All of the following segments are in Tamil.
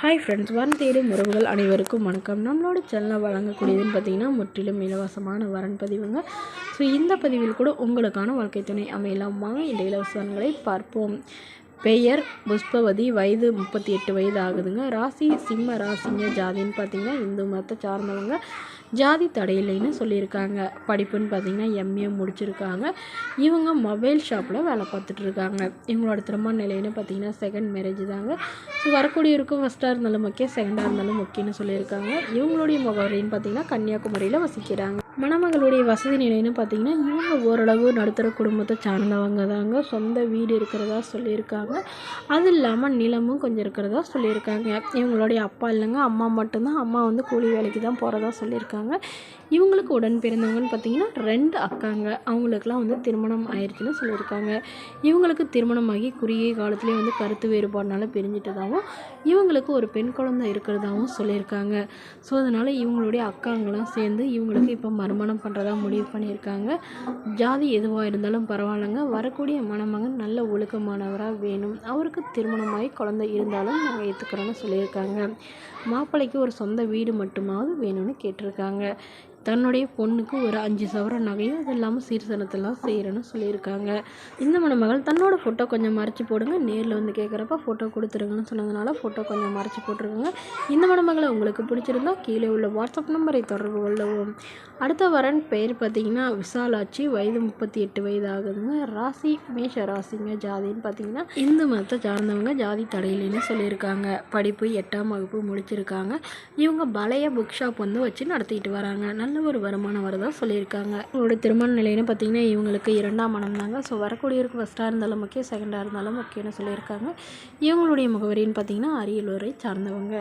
ஹாய் ஃப்ரெண்ட்ஸ், வரன் தேடும் உறவுகள் அனைவருக்கும் வணக்கம். நம்மளோட சேனலில் வழங்கக்கூடியதுன்னு பார்த்திங்கன்னா முற்றிலும் இலவசமான வரன் பதிவுங்க. ஸோ இந்த பதிவில் கூட உங்களுக்கான வாழ்க்கை துணை அமையலாம். வாங்க இந்த இலவசங்களை பார்ப்போம். பெயர் புஷ்பவதி, வயது 38 வயது ஆகுதுங்க. ராசி சிம்ம ராசிங்க. ஜாதின்னு பார்த்திங்கன்னா இந்து மதத்தை சார்ந்தவங்க. ஜாதி தடையில்லைன்னு சொல்லியிருக்காங்க. படிப்புன்னு பார்த்திங்கன்னா எம்ஏ முடிச்சிருக்காங்க. இவங்க மொபைல் ஷாப்பில் வேலை பார்த்துட்ருக்காங்க. இவங்களோட திருமண நிலைன்னு பார்த்திங்கன்னா செகண்ட் மேரேஜ் தாங்க. ஸோ வரக்கூடியவருக்கும் ஃபஸ்ட்டாக இருந்தாலும் ஓகே, செகண்டாக இருந்தாலும் ஓகேன்னு சொல்லியிருக்காங்க. இவங்களுடைய முகவரின்னு பார்த்திங்கன்னா கன்னியாகுமரியில் வசிக்கிறாங்க. மணமகளுடைய வசதி நிலைன்னு பார்த்திங்கன்னா இவங்க ஓரளவு நடுத்தர குடும்பத்தை சார்ந்தவங்க தாங்க. சொந்த வீடு இருக்கிறதா சொல்லியிருக்காங்க. அது இல்லாமல் நிலமும் கொஞ்சம் இருக்கிறதா சொல்லியிருக்காங்க. இவங்களுடைய அப்பா இல்லைங்க, அம்மா மட்டும்தான். அம்மா வந்து கூலி வேலைக்கு தான் போகிறதா சொல்லியிருக்காங்க. இவங்களுக்கு உடன் பிறந்தவங்கன்னு பார்த்திங்கன்னா 2 அக்காங்க. அவங்களுக்குலாம் வந்து திருமணம் ஆயிடுச்சுன்னு சொல்லியிருக்காங்க. இவங்களுக்கு திருமணமாகி குறுகிய காலத்துலேயே வந்து கருத்து வேறுபாடுனால பிரிஞ்சிட்டதாகவும் இவங்களுக்கு ஒரு பெண் குழந்தை இருக்கிறதாகவும் சொல்லியிருக்காங்க. ஸோ அதனால் இவங்களுடைய அக்காங்களாம் சேர்ந்து இவங்களுக்கு இப்போ மறுமணம் பண்ணுறதா முடிவு பண்ணியிருக்காங்க. ஜாதி எதுவாக இருந்தாலும் பரவாயில்லைங்க, வரக்கூடிய மணமகன் நல்ல ஒழுக்கமானவராக வேணும். அவருக்கு திருமணமாகி குழந்தை இருந்தாலும் நாங்கள் ஏற்றுக்கிறோன்னு சொல்லியிருக்காங்க. மாப்பிள்ளைக்கு ஒரு சொந்த வீடு மட்டுமாவது வேணும்னு கேட்டிருக்காங்க. தன்னுடைய பொண்ணுக்கு ஒரு 5 சவரன் நகையும் அது இல்லாமல் சீர்சனத்தெல்லாம் செய்கிறேன்னு சொல்லியிருக்காங்க. இந்த மணமகள் தன்னோட ஃபோட்டோ கொஞ்சம் மறைச்சி போடுங்க, நேரில் வந்து கேட்குறப்ப ஃபோட்டோ கொடுத்துருங்கன்னு சொன்னதுனால ஃபோட்டோ கொஞ்சம் மறைச்சி போட்டிருக்காங்க. இந்த மணமகளை உங்களுக்கு பிடிச்சிருந்தா கீழே உள்ள வாட்ஸ்அப் நம்பரை தொடர்பு கொள்ளவும். அடுத்த வரன் பெயர் பார்த்திங்கன்னா விசாலாட்சி, வயது 38 வயது ஆகுதுங்க. ராசி மேஷ ராசிங்க. ஜாதின்னு பார்த்திங்கன்னா இந்து மதத்தை சார்ந்தவங்க. ஜாதி தடையிலேன்னு சொல்லியிருக்காங்க. படிப்பு 8ஆம் வகுப்பு முடிச்சிருக்காங்க. இவங்க பழைய புக் ஷாப் வந்து வச்சு நடத்திட்டு வராங்க. நல்ல ஒரு வருமானம் வரதா சொல்லியிருக்காங்க. இவங்களோட திருமண நிலைன்னு பார்த்திங்கன்னா இவங்களுக்கு 2ஆம் மனம் தாங்க. ஸோ வரக்கூடியவருக்கு ஃபஸ்ட்டாக இருந்தாலும் ஓகே, செகண்டாக இருந்தாலும் ஓகேன்னு சொல்லியிருக்காங்க. இவங்களுடைய முகவரின்னு பார்த்திங்கன்னா அரியலூரை சார்ந்தவங்க.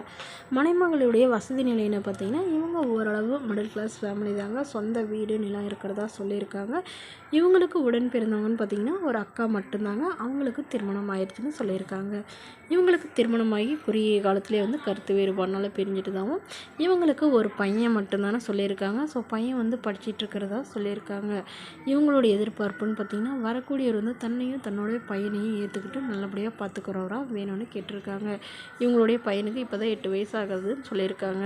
மணமகளுடைய வசதி நிலைன்னு பார்த்திங்கன்னா இவங்க ஓரளவு மிடில் கிளாஸ் ஃபேமிலி தாங்க. சொந்த வீடு நிலம் இருக்கிறதா சொல்லியிருக்காங்க. இவங்களுக்கு உடன் பிறந்தவங்கன்னு பார்த்திங்கன்னா ஒரு அக்கா மட்டும்தாங்க. அவங்களுக்கு திருமணம் ஆயிடுச்சுன்னு சொல்லியிருக்காங்க. இவங்களுக்கு திருமணமாகி குறுகிய காலத்துலேயே வந்து கருத்து வேறுபாடுனால பிரிஞ்சுட்டுதாகவும் இவங்களுக்கு ஒரு பையன் மட்டும்தானே சொல்லியிருக்காங்க. ஸோ பையன் வந்து படிச்சுட்டு இருக்கிறதா சொல்லியிருக்காங்க. இவங்களுடைய எதிர்பார்ப்புன்னு பார்த்திங்கன்னா வரக்கூடியவர் வந்து தன்னையும் தன்னுடைய பையனையும் ஏற்றுக்கிட்டு நல்லபடியாக பார்த்துக்கிறவரா வேணும்னு கேட்டிருக்காங்க. இவங்களுடைய பையனுக்கு இப்போ தான் 8 வயசு ஆகுதுன்னு சொல்லியிருக்காங்க.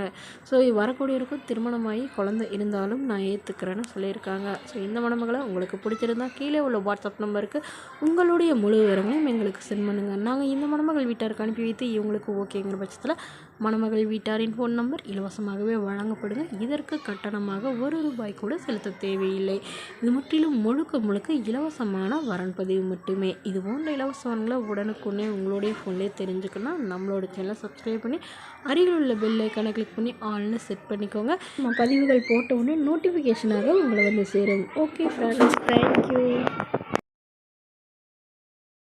ஸோ வரக்கூடியவருக்கும் திருமணமாகி குழந்தை இருந்தாலும் நான் ஏற்றுக்கிறேன்னு சொல்லியிருக்காங்க. ஸோ இந்த மணமகளை உங்களுக்கு பிடிச்சிருந்தா கீழே உள்ள வாட்ஸ்அப் நம்பருக்கு உங்களுடைய முழு விவரங்களையும் எங்களுக்கு சென்ட் பண்ணுங்கள். நாங்கள் இந்த மணமகள் வீட்டாருக்கு அனுப்பி வைத்து இவங்களுக்கு ஓகேங்கிற பட்சத்தில் மணமகள் வீட்டாரின் ஃபோன் நம்பர் இலவசமாகவே வழங்கப்படுங்க. இதற்கு கட்டணமாக ₹1 கூட செலுத்த தேவையில்லை. இது முற்றிலும் முழுக்க இலவசமான வரன் பதிவு மட்டுமே. இது போன்ற இலவசங்களை உடனுக்குடனே உங்களுடைய ஃபோன்லேயே தெரிஞ்சுக்கணும். நம்மளோட சேனலை சப்ஸ்கிரைப் பண்ணி அருகில் உள்ள பெல் ஐக்கானை கிளிக் பண்ணி ஆல்னு செட் பண்ணிக்கோங்க. நம்ம பதிவுகள் போட்ட உடனே நோட்டிஃபிகேஷனாக உங்களை வந்து சேரும். Okay friends, thank you.